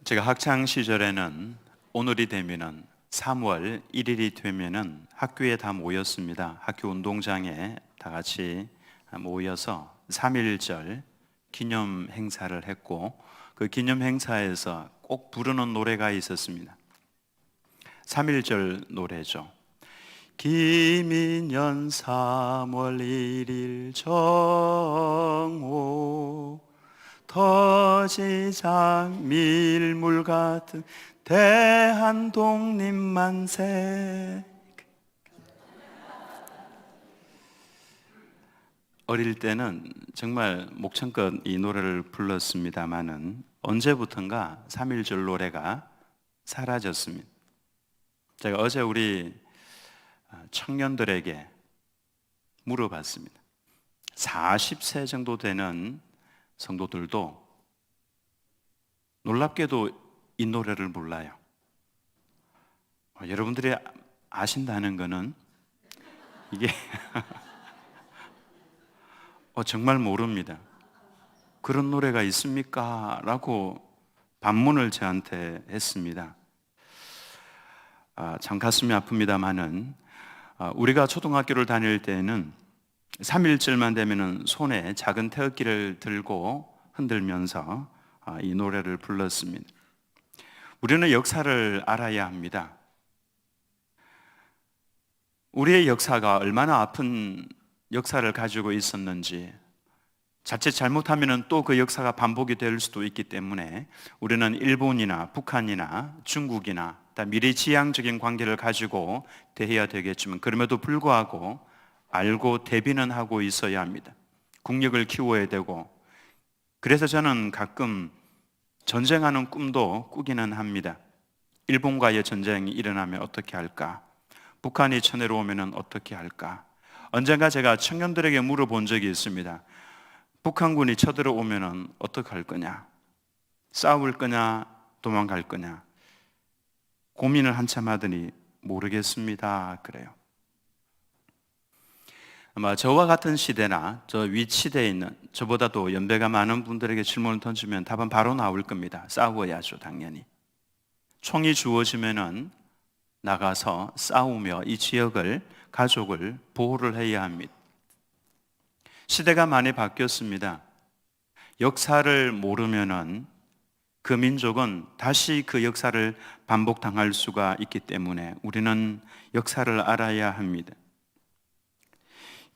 제가 학창 시절에는 오늘이 되면은 3월 1일이 되면은 학교에 다 모였습니다. 학교 운동장에 다 같이 모여서 3.1절 기념 행사를 했고, 그 기념 행사에서 꼭 부르는 노래가 있었습니다. 3.1절 노래죠. 김인년 3월 1일 정오 터지장 밀물 같은 대한독립 만세. 어릴 때는 정말 목청껏 이 노래를 불렀습니다마는 언제부턴가 3.1절 노래가 사라졌습니다. 제가 어제 우리 청년들에게 물어봤습니다. 40세 정도 되는 성도들도 놀랍게도 이 노래를 몰라요. 여러분들이 아신다는 것은 이게 정말 모릅니다. 그런 노래가 있습니까? 라고 반문을 저한테 했습니다. 참 가슴이 아픕니다마는 우리가 초등학교를 다닐 때는 3.1절만 되면은 손에 작은 태극기를 들고 흔들면서 이 노래를 불렀습니다. 우리는 역사를 알아야 합니다. 우리의 역사가 얼마나 아픈 역사를 가지고 있었는지, 자칫 잘못하면 또 그 역사가 반복이 될 수도 있기 때문에 우리는 일본이나 북한이나 중국이나 다 미래지향적인 관계를 가지고 대해야 되겠지만, 그럼에도 불구하고 알고 대비는 하고 있어야 합니다. 국력을 키워야 되고, 그래서 저는 가끔 전쟁하는 꿈도 꾸기는 합니다. 일본과의 전쟁이 일어나면 어떻게 할까? 북한이 쳐내려오면 어떻게 할까? 언젠가 제가 청년들에게 물어본 적이 있습니다. 북한군이 쳐들어오면 어떻게 할 거냐? 싸울 거냐? 도망갈 거냐? 고민을 한참 하더니 모르겠습니다. 그래요. 아마 저와 같은 시대나 저 윗시대에 있는 저보다도 연배가 많은 분들에게 질문을 던지면 답은 바로 나올 겁니다. 싸워야죠, 당연히. 총이 주어지면은 나가서 싸우며 이 지역을, 가족을 보호를 해야 합니다. 시대가 많이 바뀌었습니다. 역사를 모르면은 그 민족은 다시 그 역사를 반복당할 수가 있기 때문에 우리는 역사를 알아야 합니다.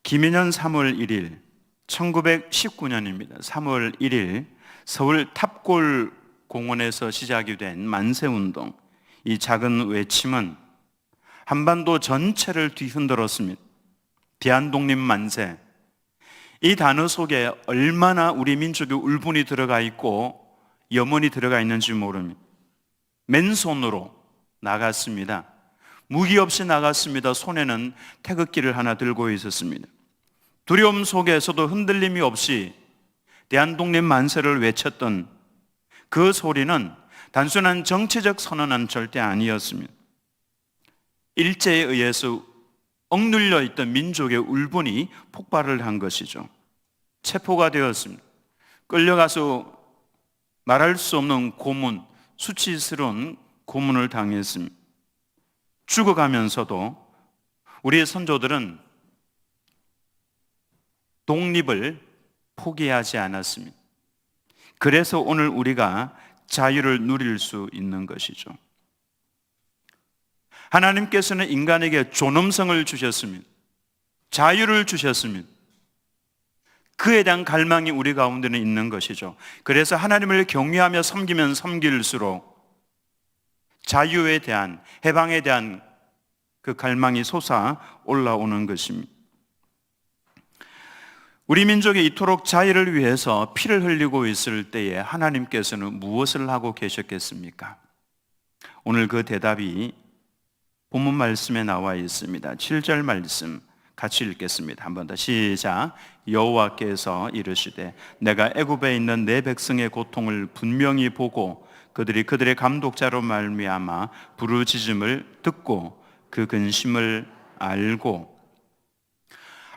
김인년 3월 1일 1919년입니다. 3월 1일 서울 탑골 공원에서 시작이 된 만세운동, 이 작은 외침은 한반도 전체를 뒤흔들었습니다. 대한독립 만세, 이 단어 속에 얼마나 우리 민족의 울분이 들어가 있고 염원이 들어가 있는지 모릅니다. 맨손으로 나갔습니다. 무기 없이 나갔습니다. 손에는 태극기를 하나 들고 있었습니다. 두려움 속에서도 흔들림이 없이 대한독립 만세를 외쳤던 그 소리는 단순한 정치적 선언은 절대 아니었습니다. 일제에 의해서 억눌려 있던 민족의 울분이 폭발을 한 것이죠. 체포가 되었습니다. 끌려가서 말할 수 없는 고문, 수치스러운 고문을 당했습니다. 죽어가면서도 우리의 선조들은 독립을 포기하지 않았습니다. 그래서 오늘 우리가 자유를 누릴 수 있는 것이죠. 하나님께서는 인간에게 존엄성을 주셨습니다. 자유를 주셨습니다. 그에 대한 갈망이 우리 가운데는 있는 것이죠. 그래서 하나님을 경외하며 섬기면 섬길수록 자유에 대한, 해방에 대한 그 갈망이 솟아 올라오는 것입니다. 우리 민족이 이토록 자유를 위해서 피를 흘리고 있을 때에 하나님께서는 무엇을 하고 계셨겠습니까? 오늘 그 대답이 본문 말씀에 나와 있습니다. 7절 말씀 같이 읽겠습니다. 한 번 더 시작. 여호와께서 이르시되 내가 애굽에 있는 내 백성의 고통을 분명히 보고 그들의 감독자로 말미암아 부르짖음을 듣고 그 근심을 알고.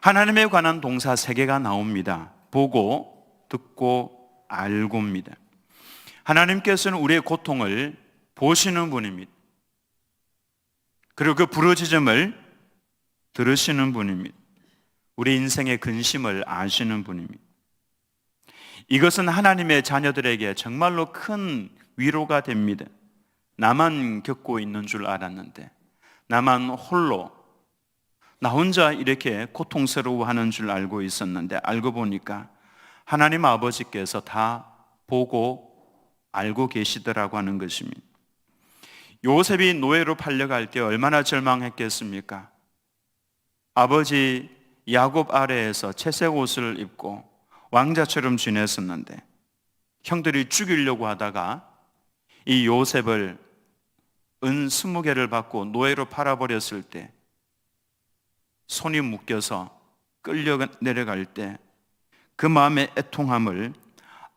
하나님에 관한 동사 3개가 나옵니다. 보고, 듣고, 알고입니다. 하나님께서는 우리의 고통을 보시는 분입니다. 그리고 그 부르짖음을 들으시는 분입니다. 우리 인생의 근심을 아시는 분입니다. 이것은 하나님의 자녀들에게 정말로 큰 위로가 됩니다. 나만 겪고 있는 줄 알았는데, 나만 홀로, 나 혼자 이렇게 고통스러워하는 줄 알고 있었는데, 알고 보니까 하나님 아버지께서 다 보고 알고 계시더라고 하는 것입니다. 요셉이 노예로 팔려갈 때 얼마나 절망했겠습니까? 아버지 야곱 아래에서 채색 옷을 입고 왕자처럼 지냈었는데 형들이 죽이려고 하다가 이 요셉을 은 20개를 받고 노예로 팔아버렸을 때, 손이 묶여서 끌려 내려갈 때 그 마음의 애통함을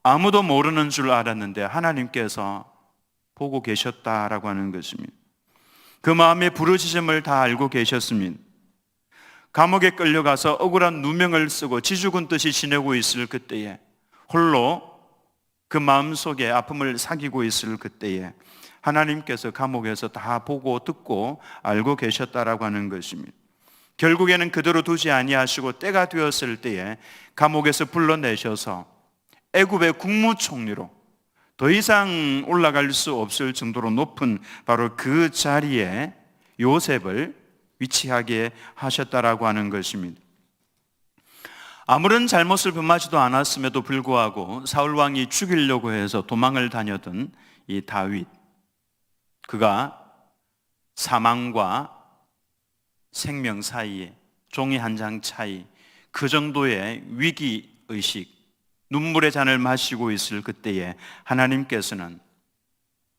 아무도 모르는 줄 알았는데 하나님께서 보고 계셨다라고 하는 것입니다. 그 마음의 부르짖음을 다 알고 계셨습니다. 감옥에 끌려가서 억울한 누명을 쓰고 지죽은 듯이 지내고 있을 그때에, 홀로 그 마음속에 아픔을 사귀고 있을 그때에 하나님께서 감옥에서 다 보고 듣고 알고 계셨다라고 하는 것입니다. 결국에는 그대로 두지 아니하시고 때가 되었을 때에 감옥에서 불러내셔서 애굽의 국무총리로 더 이상 올라갈 수 없을 정도로 높은 바로 그 자리에 요셉을 위치하게 하셨다라고 하는 것입니다. 아무런 잘못을 범하지도 않았음에도 불구하고 사울 왕이 죽이려고 해서 도망을 다녔던 이 다윗, 그가 사망과 생명 사이에 종이 한 장 차이, 그 정도의 위기의식, 눈물의 잔을 마시고 있을 그때에 하나님께서는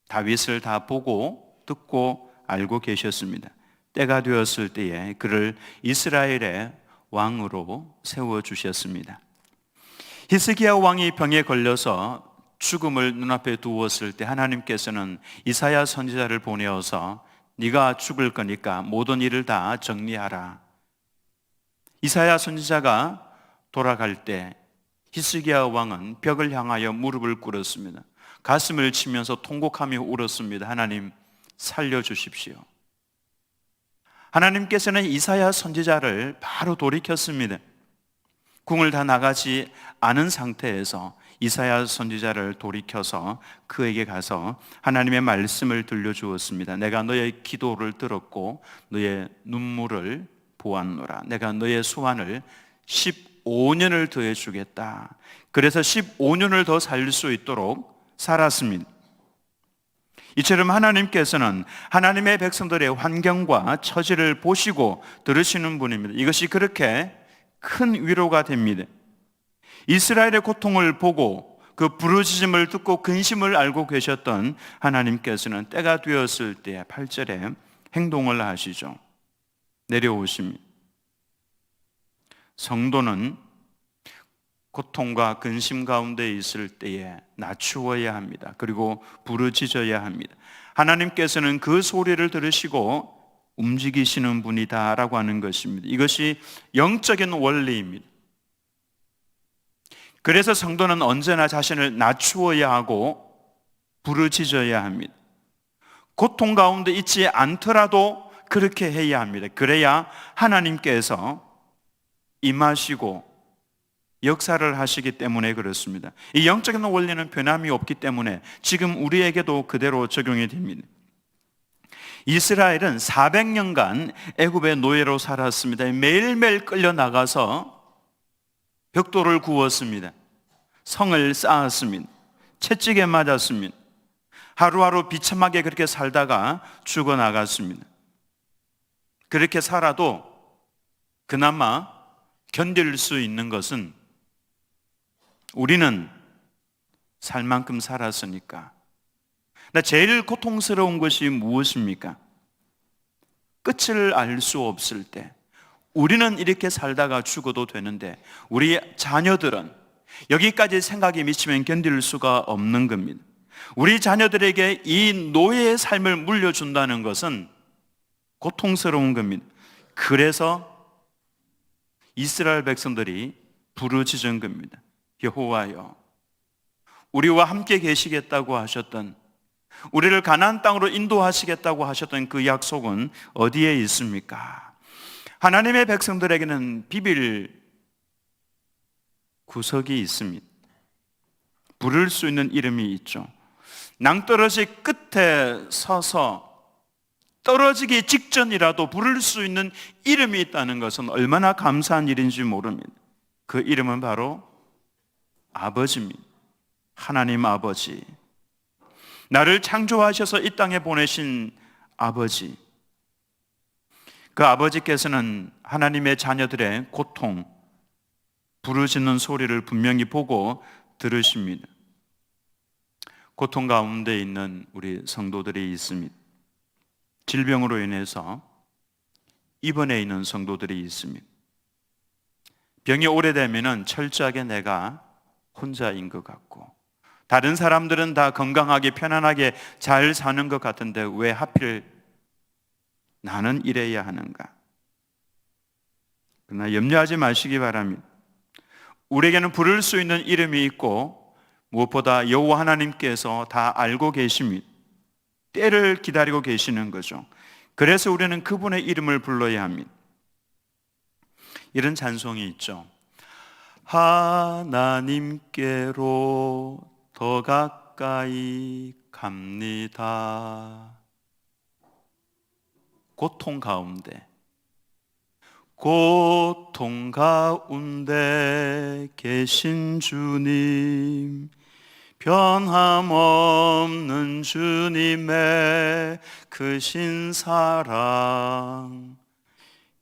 다윗을 다 보고 듣고 알고 계셨습니다. 때가 되었을 때에 그를 이스라엘의 왕으로 세워주셨습니다. 히스기야 왕이 병에 걸려서 죽음을 눈앞에 두었을 때 하나님께서는 이사야 선지자를 보내어서 네가 죽을 거니까 모든 일을 다 정리하라. 이사야 선지자가 돌아갈 때 히스기야 왕은 벽을 향하여 무릎을 꿇었습니다. 가슴을 치면서 통곡하며 울었습니다. 하나님 살려주십시오. 하나님께서는 이사야 선지자를 바로 돌이켰습니다. 궁을 다 나가지 않은 상태에서 이사야 선지자를 돌이켜서 그에게 가서 하나님의 말씀을 들려주었습니다. 내가 너의 기도를 들었고 너의 눈물을 보았노라. 내가 너의 소원을 15년을 더해 주겠다. 그래서 15년을 더 살 수 있도록 살았습니다. 이처럼 하나님께서는 하나님의 백성들의 환경과 처지를 보시고 들으시는 분입니다. 이것이 그렇게 큰 위로가 됩니다. 이스라엘의 고통을 보고 그 부르짖음을 듣고 근심을 알고 계셨던 하나님께서는 때가 되었을 때 8절에 행동을 하시죠. 내려오십니다. 성도는 고통과 근심 가운데 있을 때에 낮추어야 합니다. 그리고 부르짖어야 합니다. 하나님께서는 그 소리를 들으시고 움직이시는 분이다라고 하는 것입니다. 이것이 영적인 원리입니다. 그래서 성도는 언제나 자신을 낮추어야 하고 부르짖어야 합니다. 고통 가운데 있지 않더라도 그렇게 해야 합니다. 그래야 하나님께서 임하시고 역사를 하시기 때문에 그렇습니다. 이 영적인 원리는 변함이 없기 때문에 지금 우리에게도 그대로 적용이 됩니다. 이스라엘은 400년간 애굽의 노예로 살았습니다. 매일매일 끌려나가서 벽돌을 구웠습니다. 성을 쌓았습니다. 채찍에 맞았습니다. 하루하루 비참하게 그렇게 살다가 죽어나갔습니다. 그렇게 살아도 그나마 견딜 수 있는 것은 우리는 살 만큼 살았으니까. 제일 고통스러운 것이 무엇입니까? 끝을 알 수 없을 때 우리는 이렇게 살다가 죽어도 되는데 우리 자녀들은 여기까지 생각이 미치면 견딜 수가 없는 겁니다. 우리 자녀들에게 이 노예의 삶을 물려준다는 것은 고통스러운 겁니다. 그래서 이스라엘 백성들이 부르짖은 겁니다. 여호와여, 우리와 함께 계시겠다고 하셨던, 우리를 가나안 땅으로 인도하시겠다고 하셨던 그 약속은 어디에 있습니까? 하나님의 백성들에게는 비빌 구석이 있습니다. 부를 수 있는 이름이 있죠. 낭떠러지 끝에 서서 떨어지기 직전이라도 부를 수 있는 이름이 있다는 것은 얼마나 감사한 일인지 모릅니다. 그 이름은 바로 아버지입니다. 하나님 아버지. 나를 창조하셔서 이 땅에 보내신 아버지. 그 아버지께서는 하나님의 자녀들의 고통, 부르짖는 소리를 분명히 보고 들으십니다. 고통 가운데 있는 우리 성도들이 있습니다. 질병으로 인해서 입원해 있는 성도들이 있습니다. 병이 오래되면 철저하게 내가 혼자인 것 같고, 다른 사람들은 다 건강하게 편안하게 잘 사는 것 같은데 왜 하필 나는 이래야 하는가? 그러나 염려하지 마시기 바랍니다. 우리에게는 부를 수 있는 이름이 있고, 무엇보다 여호와 하나님께서 다 알고 계십니다. 때를 기다리고 계시는 거죠. 그래서 우리는 그분의 이름을 불러야 합니다. 이런 찬송이 있죠. 하나님께로 더 가까이 갑니다. 고통 가운데 계신 주님, 변함없는 주님의 크신 사랑,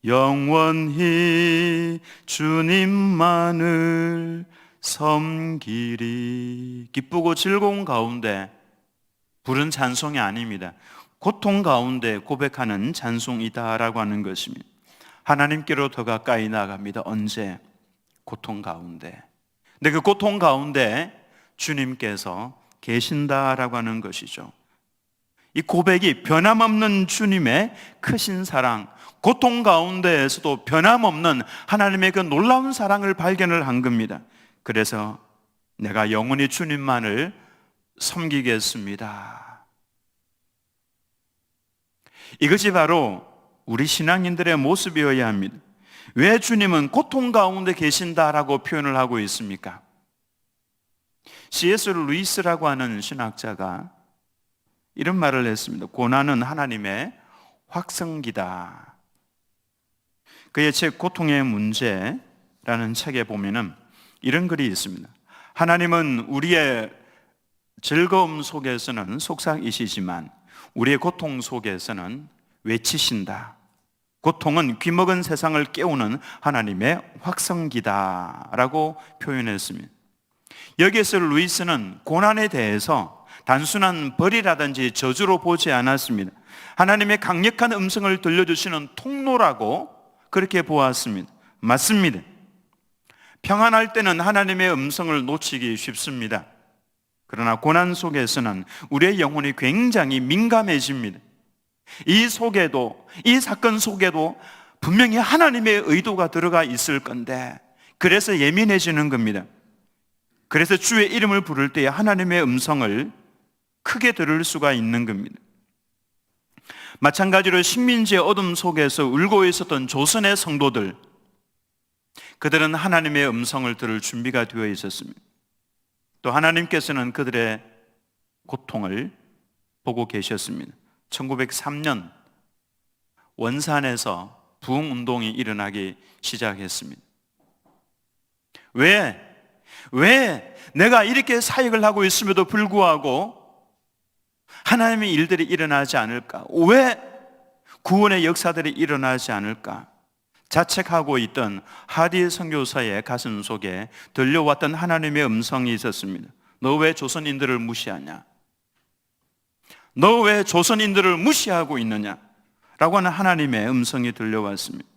영원히 주님만을 섬기리. 기쁘고 즐거운 가운데 부른 찬송이 아닙니다. 고통 가운데 고백하는 찬송이다라고 하는 것입니다. 하나님께로 더 가까이 나갑니다. 언제? 고통 가운데. 근데 그 고통 가운데 주님께서 계신다라고 하는 것이죠. 이 고백이 변함없는 주님의 크신 사랑, 고통 가운데에서도 변함없는 하나님의 그 놀라운 사랑을 발견을 한 겁니다. 그래서 내가 영원히 주님만을 섬기겠습니다. 이것이 바로 우리 신앙인들의 모습이어야 합니다. 왜 주님은 고통 가운데 계신다라고 표현을 하고 있습니까? C.S. 루이스라고 하는 신학자가 이런 말을 했습니다. 고난은 하나님의 확성기다. 그의 책 고통의 문제라는 책에 보면은 이런 글이 있습니다. 하나님은 우리의 즐거움 속에서는 속삭이시지만 우리의 고통 속에서는 외치신다. 고통은 귀먹은 세상을 깨우는 하나님의 확성기다라고 표현했습니다. 여기에서 루이스는 고난에 대해서 단순한 벌이라든지 저주로 보지 않았습니다. 하나님의 강력한 음성을 들려주시는 통로라고 그렇게 보았습니다. 맞습니다. 평안할 때는 하나님의 음성을 놓치기 쉽습니다. 그러나 고난 속에서는 우리의 영혼이 굉장히 민감해집니다. 이 속에도, 이 사건 속에도 분명히 하나님의 의도가 들어가 있을 건데, 그래서 예민해지는 겁니다. 그래서 주의 이름을 부를 때 하나님의 음성을 크게 들을 수가 있는 겁니다. 마찬가지로 식민지의 어둠 속에서 울고 있었던 조선의 성도들, 그들은 하나님의 음성을 들을 준비가 되어 있었습니다. 또 하나님께서는 그들의 고통을 보고 계셨습니다. 1903년 원산에서 부흥운동이 일어나기 시작했습니다. 왜 내가 이렇게 사역을 하고 있음에도 불구하고 하나님의 일들이 일어나지 않을까? 왜 구원의 역사들이 일어나지 않을까? 자책하고 있던 하디 선교사의 가슴 속에 들려왔던 하나님의 음성이 있었습니다. 너 왜 조선인들을 무시하냐? 너 왜 조선인들을 무시하고 있느냐? 라고 하는 하나님의 음성이 들려왔습니다.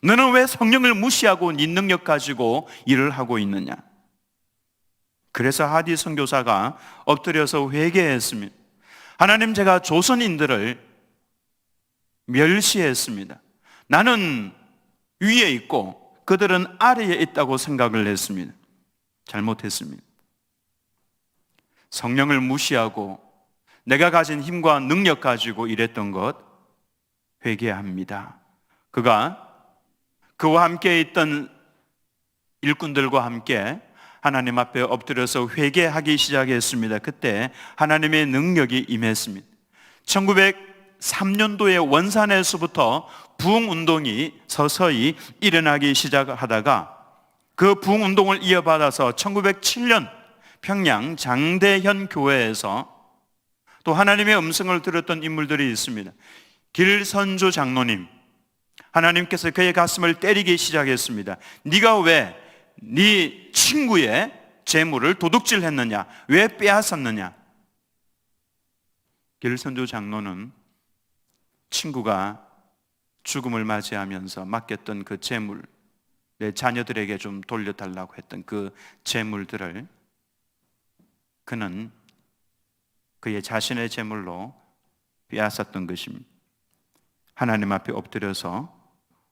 너는 왜 성령을 무시하고 네 능력 가지고 일을 하고 있느냐? 그래서 하디 선교사가 엎드려서 회개했습니다. 하나님, 제가 조선인들을 멸시했습니다. 나는 위에 있고 그들은 아래에 있다고 생각을 했습니다. 잘못했습니다. 성령을 무시하고 내가 가진 힘과 능력 가지고 일했던 것 회개합니다. 그가 그와 함께 있던 일꾼들과 함께 하나님 앞에 엎드려서 회개하기 시작했습니다. 그때 하나님의 능력이 임했습니다. 1903년도에 원산에서부터 부흥운동이 서서히 일어나기 시작하다가 그 부흥운동을 이어받아서 1907년 평양 장대현 교회에서 또 하나님의 음성을 들었던 인물들이 있습니다. 길선조 장로님, 하나님께서 그의 가슴을 때리기 시작했습니다. 네가 왜 네 친구의 재물을 도둑질했느냐? 왜 빼앗았느냐? 길선조 장로는 친구가 죽음을 맞이하면서 맡겼던 그 재물, 내 자녀들에게 좀 돌려달라고 했던 그 재물들을 그는 그의 자신의 재물로 빼앗았던 것입니다. 하나님 앞에 엎드려서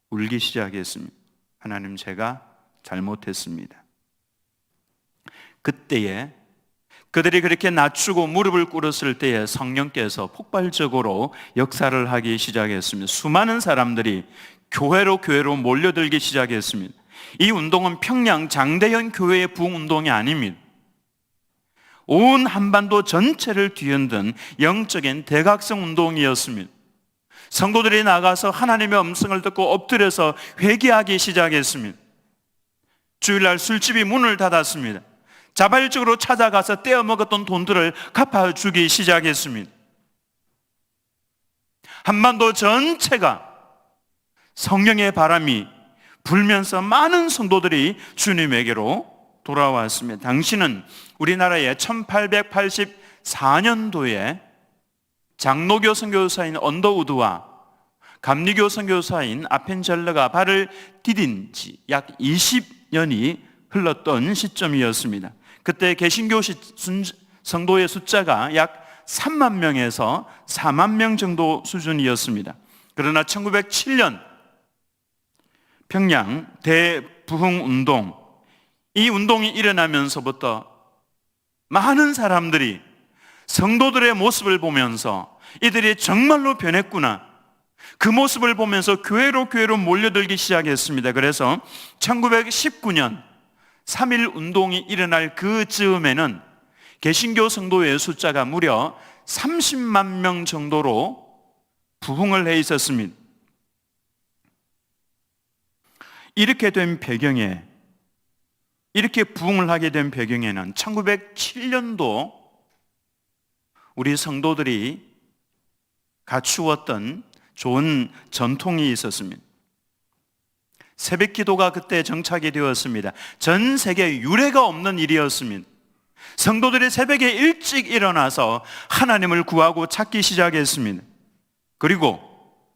울기 시작했습니다. 하나님, 제가 잘못했습니다. 그때에 그들이 그렇게 낮추고 무릎을 꿇었을 때에 성령께서 폭발적으로 역사를 하기 시작했습니다. 수많은 사람들이 교회로 몰려들기 시작했습니다. 이 운동은 평양 장대현 교회의 부흥운동이 아닙니다. 온 한반도 전체를 뒤흔든 영적인 대각성 운동이었습니다. 성도들이 나가서 하나님의 음성을 듣고 엎드려서 회개하기 시작했습니다. 주일날 술집이 문을 닫았습니다. 자발적으로 찾아가서 떼어먹었던 돈들을 갚아주기 시작했습니다. 한반도 전체가 성령의 바람이 불면서 많은 성도들이 주님에게로 돌아왔습니다. 당시는 우리나라의 1884년도에 장로교 선교사인 언더우드와 감리교 선교사인 아펜젤러가 발을 디딘 지 약 20년이 흘렀던 시점이었습니다. 그때 개신교 성도의 숫자가 약 3만 명에서 4만 명 정도 수준이었습니다. 그러나 1907년 평양 대부흥운동, 이 운동이 일어나면서부터 많은 사람들이 성도들의 모습을 보면서 이들이 정말로 변했구나, 그 모습을 보면서 교회로 몰려들기 시작했습니다. 그래서 1919년 3.1 운동이 일어날 그 즈음에는 개신교 성도의 숫자가 무려 30만 명 정도로 부흥을 해 있었습니다. 이렇게 된 배경에, 이렇게 부흥을 하게 된 배경에는 1907년도 우리 성도들이 갖추었던 좋은 전통이 있었습니다. 새벽 기도가 그때 정착이 되었습니다. 전 세계 유례가 없는 일이었습니다. 성도들이 새벽에 일찍 일어나서 하나님을 구하고 찾기 시작했습니다. 그리고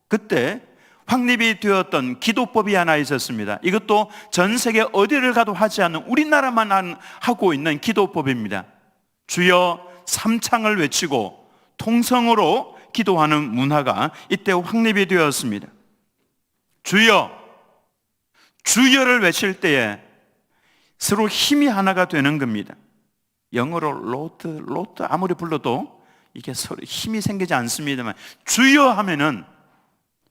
그때 확립이 되었던 기도법이 하나 있었습니다. 이것도 전 세계 어디를 가도 하지 않는, 우리나라만 하고 있는 기도법입니다. 주여 삼창을 외치고 통성으로 기도하는 문화가 이때 확립이 되었습니다. 주여, 주여를 외칠 때에 서로 힘이 하나가 되는 겁니다. 영어로 로드 아무리 불러도 이게 서로 힘이 생기지 않습니다만, 주여 하면은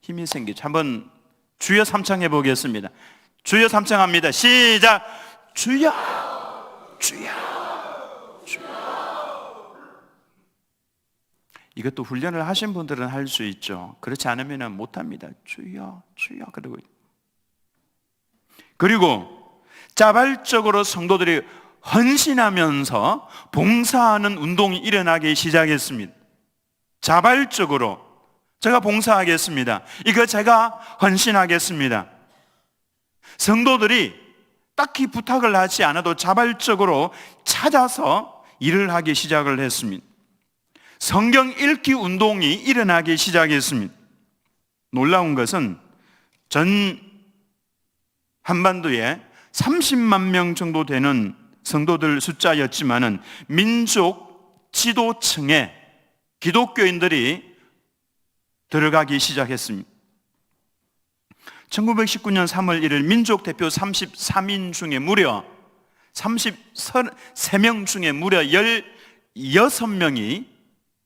힘이 생기죠. 한번 주여 삼창해 보겠습니다. 주여 삼창합니다. 시작. 주여, 주여, 주여. 이것도 훈련을 하신 분들은 할 수 있죠. 그렇지 않으면 못합니다. 주여, 주여. 그리고 자발적으로 성도들이 헌신하면서 봉사하는 운동이 일어나기 시작했습니다. 자발적으로 제가 봉사하겠습니다. 이거 제가 헌신하겠습니다. 성도들이 딱히 부탁을 하지 않아도 자발적으로 찾아서 일을 하기 시작을 했습니다. 성경 읽기 운동이 일어나기 시작했습니다. 놀라운 것은 전 한반도에 30만 명 정도 되는 성도들 숫자였지만은 민족 지도층에 기독교인들이 들어가기 시작했습니다. 1919년 3월 1일 민족 대표 33인 중에 무려 33명 중에 무려 6명이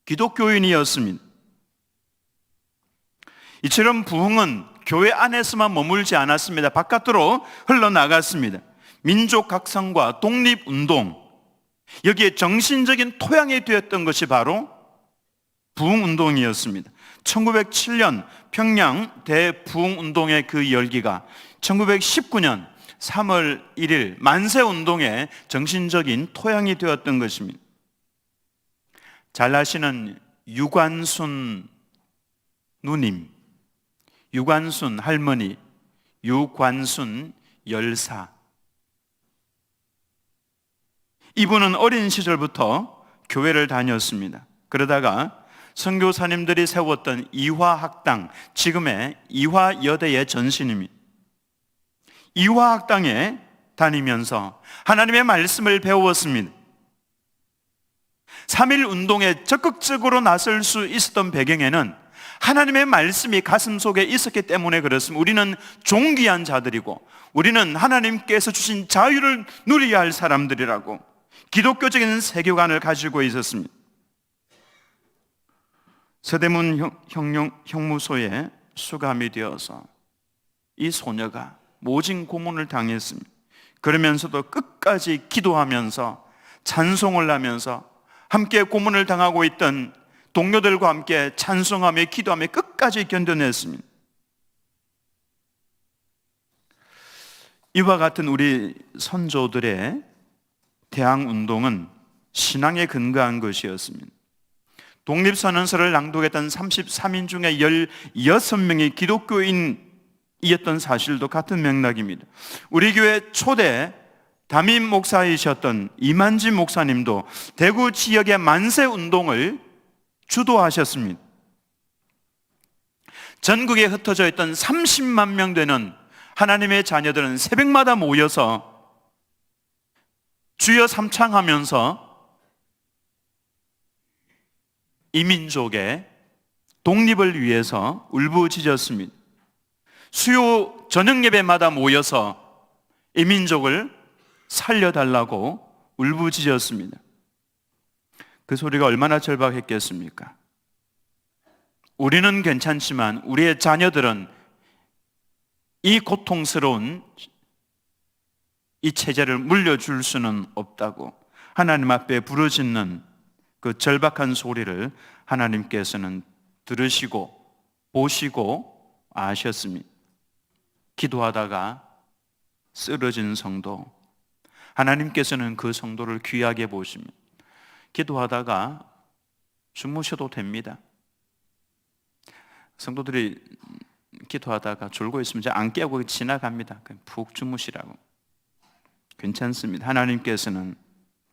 기독교인이었습니다. 이처럼 부흥은 교회 안에서만 머물지 않았습니다. 바깥으로 흘러나갔습니다. 민족 각성과 독립운동, 여기에 정신적인 토양이 되었던 것이 바로 부흥운동이었습니다. 1907년 평양 대부흥운동의 그 열기가 1919년 3월 1일 만세운동의 정신적인 토양이 되었던 것입니다. 잘 아시는 유관순 누님, 유관순 할머니, 유관순 열사, 이분은 어린 시절부터 교회를 다녔습니다. 그러다가 선교사님들이 세웠던 이화학당, 지금의 이화여대의 전신입니다. 이화학당에 다니면서 하나님의 말씀을 배웠습니다. 3.1운동에 적극적으로 나설 수 있었던 배경에는 하나님의 말씀이 가슴 속에 있었기 때문에 그렇습니다. 우리는 존귀한 자들이고 우리는 하나님께서 주신 자유를 누려야 할 사람들이라고 기독교적인 세계관을 가지고 있었습니다. 서대문 형무소에 수감이 되어서 이 소녀가 모진 고문을 당했습니다. 그러면서도 끝까지 기도하면서 찬송을 하면서 함께 고문을 당하고 있던 동료들과 함께 찬송하며 기도하며 끝까지 견뎌냈습니다. 이와 같은 우리 선조들의 대항운동은 신앙에 근거한 것이었습니다. 독립선언서를 낭독했던 33인 중에 16명이 기독교인이었던 사실도 같은 맥락입니다. 우리 교회 초대 담임 목사이셨던 이만지 목사님도 대구 지역의 만세운동을 주도하셨습니다. 전국에 흩어져 있던 30만 명 되는 하나님의 자녀들은 새벽마다 모여서 주여 삼창하면서 이민족의 독립을 위해서 울부짖었습니다. 수요 저녁 예배마다 모여서 이민족을 살려달라고 울부짖었습니다. 그 소리가 얼마나 절박했겠습니까? 우리는 괜찮지만 우리의 자녀들은 이 고통스러운 이 체제를 물려줄 수는 없다고 하나님 앞에 부르짖는 그 절박한 소리를 하나님께서는 들으시고 보시고 아셨습니다. 기도하다가 쓰러진 성도, 하나님께서는 그 성도를 귀하게 보십니다. 기도하다가 주무셔도 됩니다. 성도들이 기도하다가 졸고 있으면 이제 안 깨고 지나갑니다. 그냥 푹 주무시라고. 괜찮습니다. 하나님께서는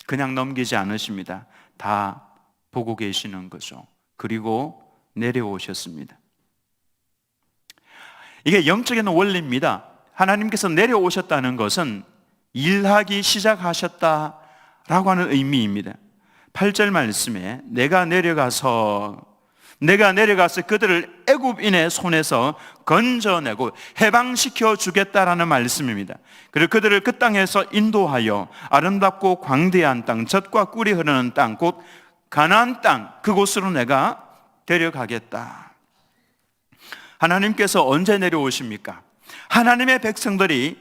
그냥 넘기지 않으십니다. 다 보고 계시는 거죠. 그리고 내려오셨습니다. 이게 영적인 원리입니다. 하나님께서 내려오셨다는 것은 일하기 시작하셨다라고 하는 의미입니다. 8절 말씀에 내가 내려가서 그들을 애굽인의 손에서 건져내고 해방시켜 주겠다라는 말씀입니다. 그리고 그들을 그 땅에서 인도하여 아름답고 광대한 땅, 젖과 꿀이 흐르는 땅, 곧 가나안 땅, 그곳으로 내가 데려가겠다. 하나님께서 언제 내려오십니까? 하나님의 백성들이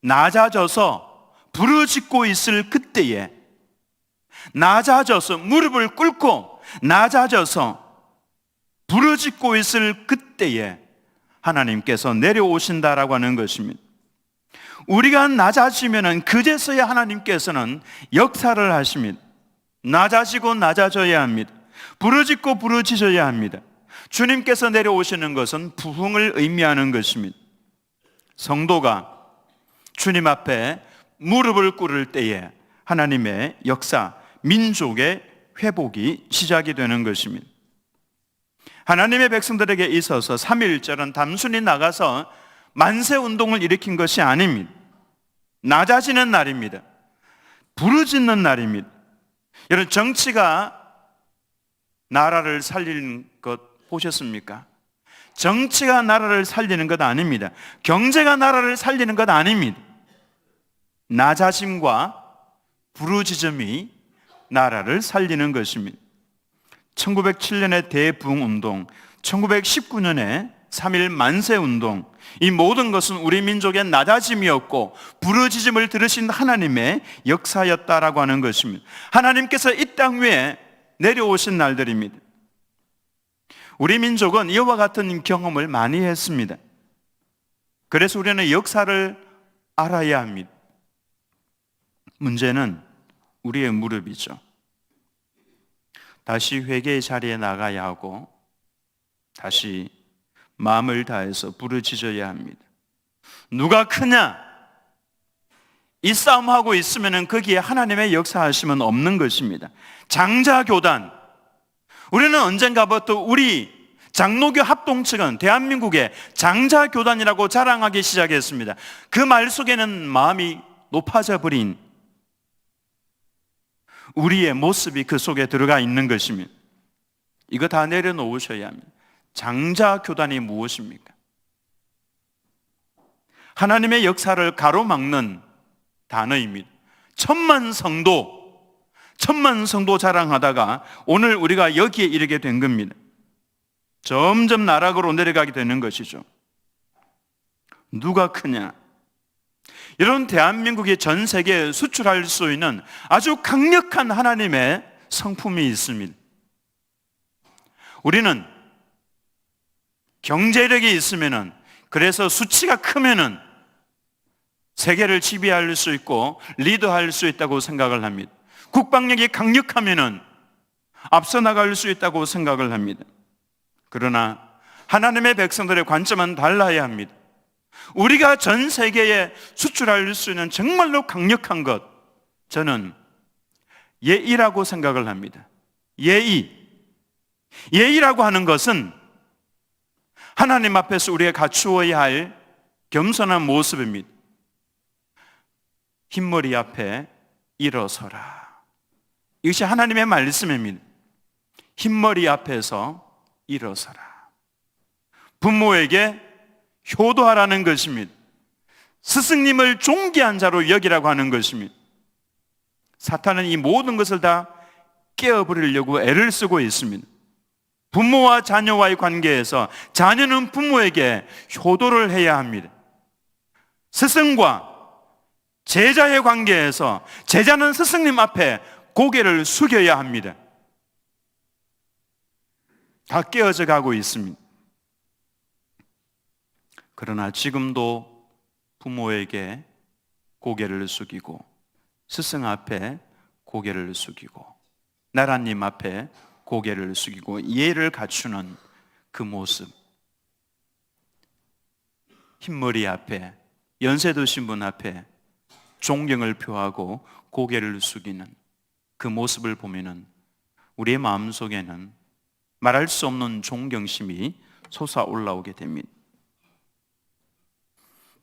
낮아져서 부르짖고 있을 그때에, 낮아져서 무릎을 꿇고 낮아져서 부르짖고 있을 그때에 하나님께서 내려오신다라고 하는 것입니다. 우리가 낮아지면은 그제서야 하나님께서는 역사를 하십니다. 낮아지고 낮아져야 합니다. 부르짖고 부르짖어야 합니다. 주님께서 내려오시는 것은 부흥을 의미하는 것입니다. 성도가 주님 앞에 무릎을 꿇을 때에 하나님의 역사, 민족의 회복이 시작이 되는 것입니다. 하나님의 백성들에게 있어서 3.1절은 단순히 나가서 만세운동을 일으킨 것이 아닙니다. 낮아지는 날입니다. 부르짖는 날입니다. 여러분, 정치가 나라를 살리는 것 보셨습니까? 정치가 나라를 살리는 것 아닙니다. 경제가 나라를 살리는 것 아닙니다. 낮아짐과 부르짖음이 나라를 살리는 것입니다. 1907년의 대부흥운동, 1919년에 3.1 만세운동, 이 모든 것은 우리 민족의 낮아짐이었고 부르짖음을 들으신 하나님의 역사였다라고 하는 것입니다. 하나님께서 이 땅 위에 내려오신 날들입니다. 우리 민족은 이와 같은 경험을 많이 했습니다. 그래서 우리는 역사를 알아야 합니다. 문제는 우리의 무릎이죠. 다시 회개의 자리에 나가야 하고 다시 마음을 다해서 부르짖어야 합니다. 누가 크냐? 이 싸움하고 있으면 거기에 하나님의 역사하심은 없는 것입니다. 장자교단, 우리는 언젠가부터 우리 장로교 합동측은 대한민국의 장자교단이라고 자랑하기 시작했습니다. 그 말 속에는 마음이 높아져 버린 우리의 모습이 그 속에 들어가 있는 것입니다. 이거 다 내려놓으셔야 합니다. 장자교단이 무엇입니까? 하나님의 역사를 가로막는 단어입니다. 천만 성도 자랑하다가 오늘 우리가 여기에 이르게 된 겁니다. 점점 나락으로 내려가게 되는 것이죠. 누가 크냐? 이런 대한민국이 전 세계에 수출할 수 있는 아주 강력한 하나님의 성품이 있습니다. 우리는 경제력이 있으면은, 그래서 수치가 크면은 세계를 지배할 수 있고 리더할 수 있다고 생각을 합니다. 국방력이 강력하면은 앞서 나갈 수 있다고 생각을 합니다. 그러나 하나님의 백성들의 관점은 달라야 합니다. 우리가 전 세계에 수출할 수 있는 정말로 강력한 것, 저는 예의라고 생각을 합니다. 예의라고 하는 것은 하나님 앞에서 우리가 갖추어야 할 겸손한 모습입니다. 흰머리 앞에 일어서라. 이것이 하나님의 말씀입니다. 흰머리 앞에서 일어서라. 부모에게 효도하라는 것입니다. 스승님을 존귀한 자로 여기라고 하는 것입니다. 사탄은 이 모든 것을 다 깨어버리려고 애를 쓰고 있습니다. 부모와 자녀와의 관계에서 자녀는 부모에게 효도를 해야 합니다. 스승과 제자의 관계에서 제자는 스승님 앞에 고개를 숙여야 합니다. 다 깨어져 가고 있습니다. 그러나 지금도 부모에게 고개를 숙이고 스승 앞에 고개를 숙이고 나라님 앞에 고개를 숙이고 예를 갖추는 그 모습, 흰머리 앞에 연세 드신 분 앞에 존경을 표하고 고개를 숙이는 그 모습을 보면은 우리의 마음속에는 말할 수 없는 존경심이 솟아올라오게 됩니다.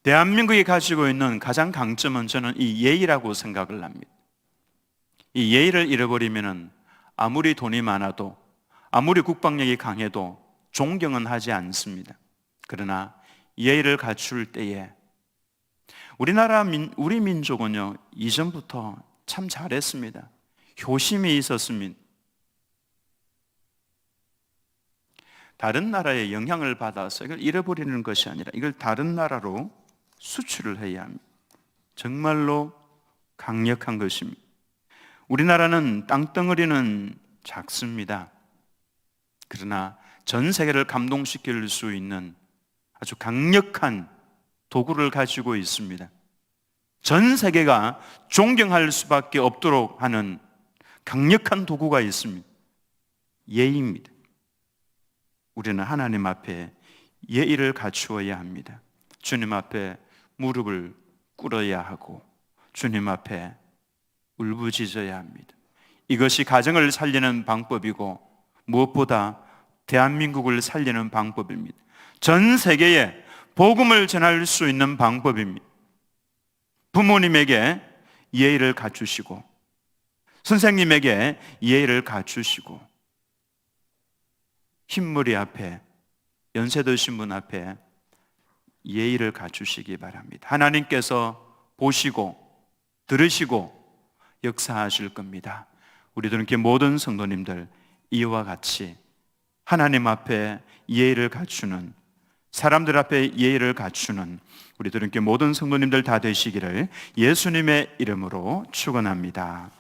대한민국이 가지고 있는 가장 강점은 저는 이 예의라고 생각을 합니다. 이 예의를 잃어버리면은 아무리 돈이 많아도 아무리 국방력이 강해도 존경은 하지 않습니다. 그러나 예의를 갖출 때에 우리 민족은요, 이전부터 참 잘했습니다. 효심이 있었습니다. 다른 나라의 영향을 받아서 이걸 잃어버리는 것이 아니라 이걸 다른 나라로 수출을 해야 합니다. 정말로 강력한 것입니다. 우리나라는 땅덩어리는 작습니다. 그러나 전 세계를 감동시킬 수 있는 아주 강력한 도구를 가지고 있습니다. 전 세계가 존경할 수밖에 없도록 하는 강력한 도구가 있습니다. 예의입니다. 우리는 하나님 앞에 예의를 갖추어야 합니다. 주님 앞에 무릎을 꿇어야 하고 주님 앞에 울부짖어야 합니다. 이것이 가정을 살리는 방법이고 무엇보다 대한민국을 살리는 방법입니다. 전 세계에 복음을 전할 수 있는 방법입니다. 부모님에게 예의를 갖추시고 선생님에게 예의를 갖추시고 흰머리 앞에 연세 드신 분 앞에 예의를 갖추시기 바랍니다. 하나님께서 보시고 들으시고 역사하실 겁니다. 우리들은 그 모든 성도님들 이와 같이 하나님 앞에 예의를 갖추는, 사람들 앞에 예의를 갖추는 우리들은 그 모든 성도님들 다 되시기를 예수님의 이름으로 축원합니다.